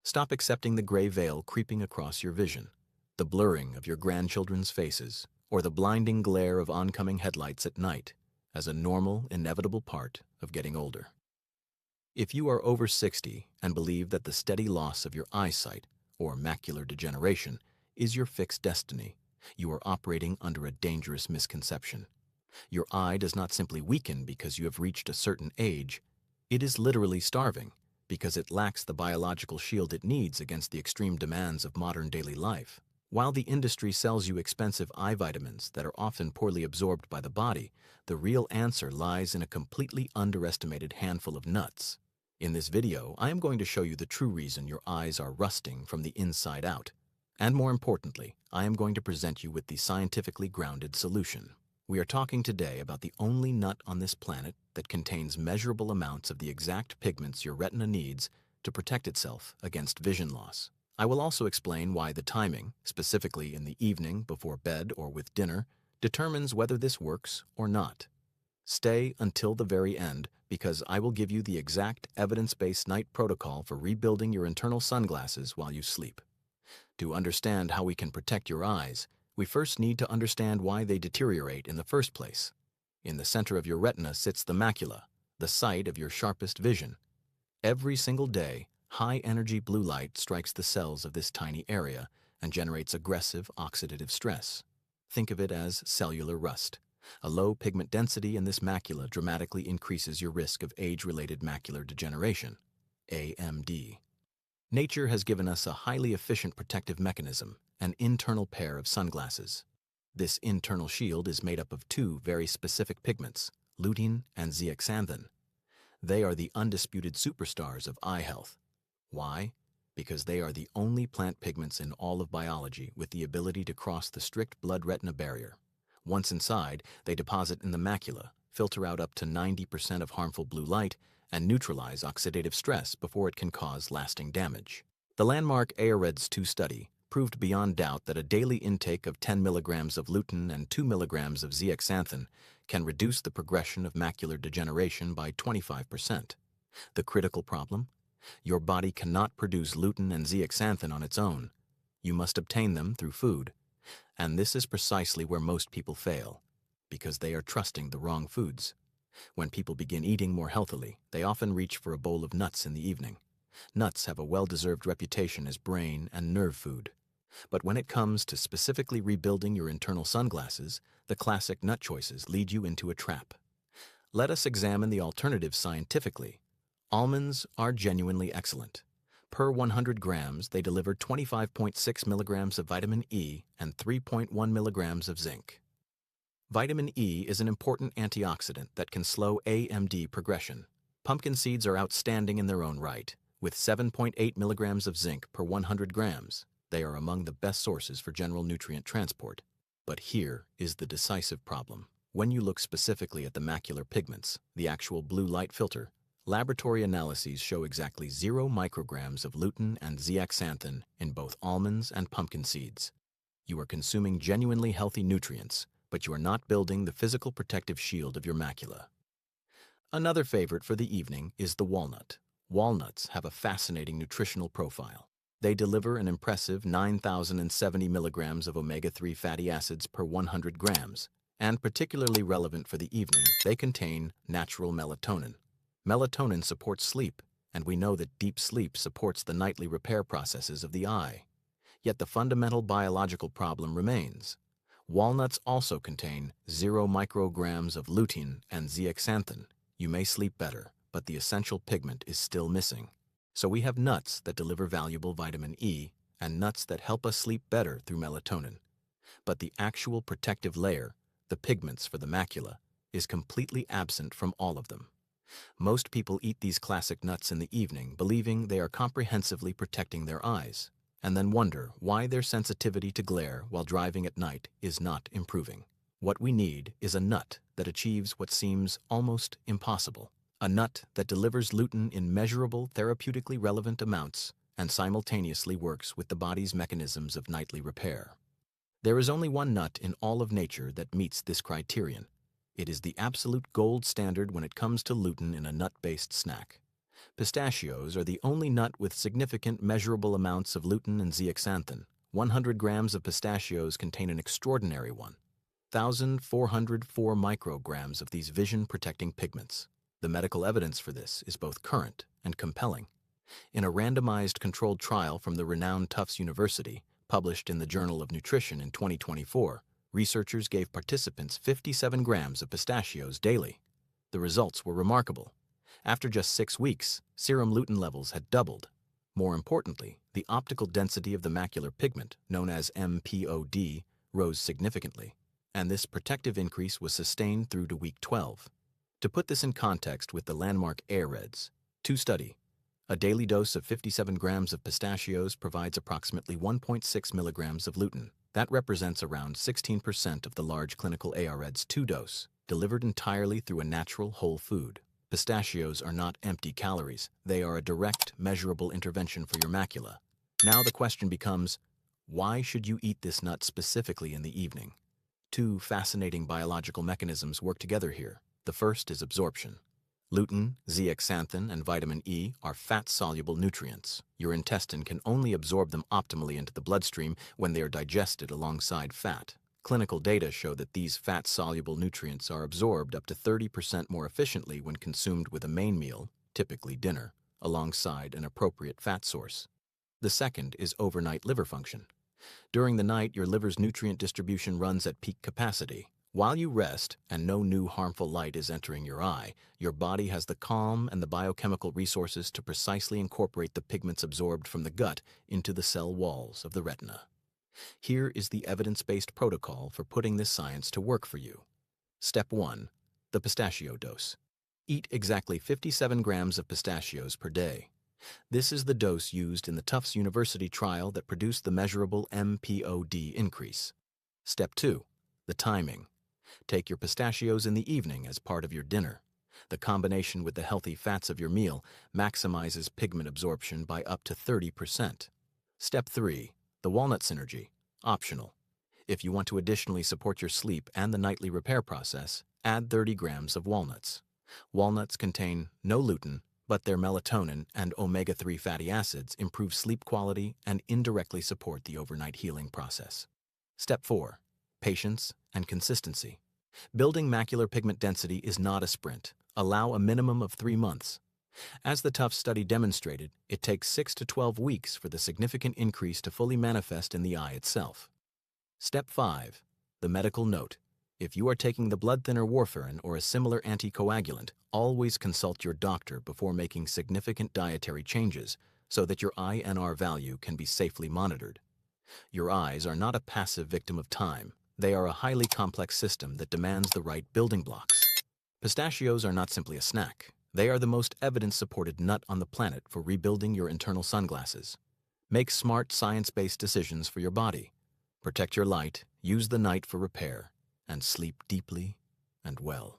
Stop accepting the gray veil creeping across your vision, the blurring of your grandchildren's faces, or the blinding glare of oncoming headlights at night as a normal, inevitable part of getting older. If you are over 60 and believe that the steady loss of your eyesight, or macular degeneration, is your fixed destiny, you are operating under a dangerous misconception. Your eye does not simply weaken because you have reached a certain age. It is literally starving because it lacks the biological shield it needs against the extreme demands of modern daily life. While the industry sells you expensive eye vitamins that are often poorly absorbed by the body, the real answer lies in a completely underestimated handful of nuts. In this video, I am going to show you the true reason your eyes are rusting from the inside out. And more importantly, I am going to present you with the scientifically grounded solution. We are talking today about the only nut on this planet that contains measurable amounts of the exact pigments your retina needs to protect itself against vision loss. I will also explain why the timing, specifically in the evening before bed or with dinner, determines whether this works or not. Stay until the very end because I will give you the exact evidence-based night protocol for rebuilding your internal sunglasses while you sleep. To understand how we can protect your eyes, we first need to understand why they deteriorate in the first place. In the center of your retina sits the macula, the site of your sharpest vision. Every single day, high-energy blue light strikes the cells of this tiny area and generates aggressive oxidative stress. Think of it as cellular rust. A low pigment density in this macula dramatically increases your risk of age-related macular degeneration, AMD. Nature has given us a highly efficient protective mechanism, an internal pair of sunglasses. This internal shield is made up of two very specific pigments, lutein and zeaxanthin. They are the undisputed superstars of eye health. Why? Because they are the only plant pigments in all of biology with the ability to cross the strict blood-retina barrier. Once inside, they deposit in the macula, filter out up to 90% of harmful blue light, and neutralize oxidative stress before it can cause lasting damage. The landmark AREDS 2 study proved beyond doubt that a daily intake of 10 milligrams of lutein and 2 milligrams of zeaxanthin can reduce the progression of macular degeneration by 25%. The critical problem? Your body cannot produce lutein and zeaxanthin on its own. You must obtain them through food. And this is precisely where most people fail, because they are trusting the wrong foods. When people begin eating more healthily, they often reach for a bowl of nuts in the evening. Nuts have a well-deserved reputation as brain and nerve food. But when it comes to specifically rebuilding your internal sunglasses, the classic nut choices lead you into a trap. Let us examine the alternative scientifically. Almonds are genuinely excellent. Per 100 grams, they deliver 25.6 milligrams of vitamin E and 3.1 milligrams of zinc. Vitamin E is an important antioxidant that can slow AMD progression. Pumpkin seeds are outstanding in their own right, with 7.8 milligrams of zinc per 100 grams. They are among the best sources for general nutrient transport. But here is the decisive problem. When you look specifically at the macular pigments, the actual blue light filter, laboratory analyses show exactly 0 micrograms of lutein and zeaxanthin in both almonds and pumpkin seeds. You are consuming genuinely healthy nutrients, but you are not building the physical protective shield of your macula. Another favorite for the evening is the walnut. Walnuts have a fascinating nutritional profile. They deliver an impressive 9,070 milligrams of omega-3 fatty acids per 100 grams, and particularly relevant for the evening, they contain natural melatonin. Melatonin supports sleep, and we know that deep sleep supports the nightly repair processes of the eye. Yet the fundamental biological problem remains. Walnuts also contain 0 micrograms of lutein and zeaxanthin. You may sleep better, but the essential pigment is still missing. So we have nuts that deliver valuable vitamin E and nuts that help us sleep better through melatonin. But the actual protective layer, the pigments for the macula, is completely absent from all of them. Most people eat these classic nuts in the evening believing they are comprehensively protecting their eyes, and then wonder why their sensitivity to glare while driving at night is not improving. What we need is a nut that achieves what seems almost impossible. A nut that delivers lutein in measurable, therapeutically relevant amounts and simultaneously works with the body's mechanisms of nightly repair. There is only one nut in all of nature that meets this criterion. It is the absolute gold standard when it comes to lutein in a nut-based snack. Pistachios are the only nut with significant measurable amounts of lutein and zeaxanthin. 100 grams of pistachios contain an extraordinary 1,404 micrograms of these vision-protecting pigments. The medical evidence for this is both current and compelling. In a randomized controlled trial from the renowned Tufts University, published in the Journal of Nutrition in 2024, researchers gave participants 57 grams of pistachios daily. The results were remarkable. After just 6 weeks, serum lutein levels had doubled. More importantly, the optical density of the macular pigment, known as MPOD, rose significantly, and this protective increase was sustained through to week 12. To put this in context with the landmark AirReds 2 study, a daily dose of 57 grams of pistachios provides approximately 1.6 milligrams of lutein. That represents around 16% of the large clinical AirReds 2 dose, delivered entirely through a natural whole food. Pistachios are not empty calories. They are a direct, measurable intervention for your macula. Now the question becomes, why should you eat this nut specifically in the evening? 2 fascinating biological mechanisms work together here. The first is absorption. Lutein, zeaxanthin, and vitamin E are fat-soluble nutrients. Your intestine can only absorb them optimally into the bloodstream when they are digested alongside fat. Clinical data show that these fat-soluble nutrients are absorbed up to 30% more efficiently when consumed with a main meal, typically dinner, alongside an appropriate fat source. The second is overnight liver function. During the night, your liver's nutrient distribution runs at peak capacity. While you rest and no new harmful light is entering your eye, your body has the calm and the biochemical resources to precisely incorporate the pigments absorbed from the gut into the cell walls of the retina. Here is the evidence-based protocol for putting this science to work for you. Step 1. The pistachio dose. Eat exactly 57 grams of pistachios per day. This is the dose used in the Tufts University trial that produced the measurable MPOD increase. Step 2. The timing. Take your pistachios in the evening as part of your dinner. The combination with the healthy fats of your meal maximizes pigment absorption by up to 30%. Step 3. The walnut synergy. Optional. If you want to additionally support your sleep and the nightly repair process, add 30 grams of walnuts. Walnuts contain no lutein, but their melatonin and omega-3 fatty acids improve sleep quality and indirectly support the overnight healing process. Step 4. Patience and consistency. Building macular pigment density is not a sprint. Allow a minimum of 3 months. As the Tufts study demonstrated, it takes 6 to 12 weeks for the significant increase to fully manifest in the eye itself. Step 5. The medical note. If you are taking the blood thinner warfarin or a similar anticoagulant, always consult your doctor before making significant dietary changes so that your INR value can be safely monitored. Your eyes are not a passive victim of time. They are a highly complex system that demands the right building blocks. Pistachios are not simply a snack. They are the most evidence-supported nut on the planet for rebuilding your internal sunglasses. Make smart, science-based decisions for your body. Protect your light, use the night for repair, and sleep deeply and well.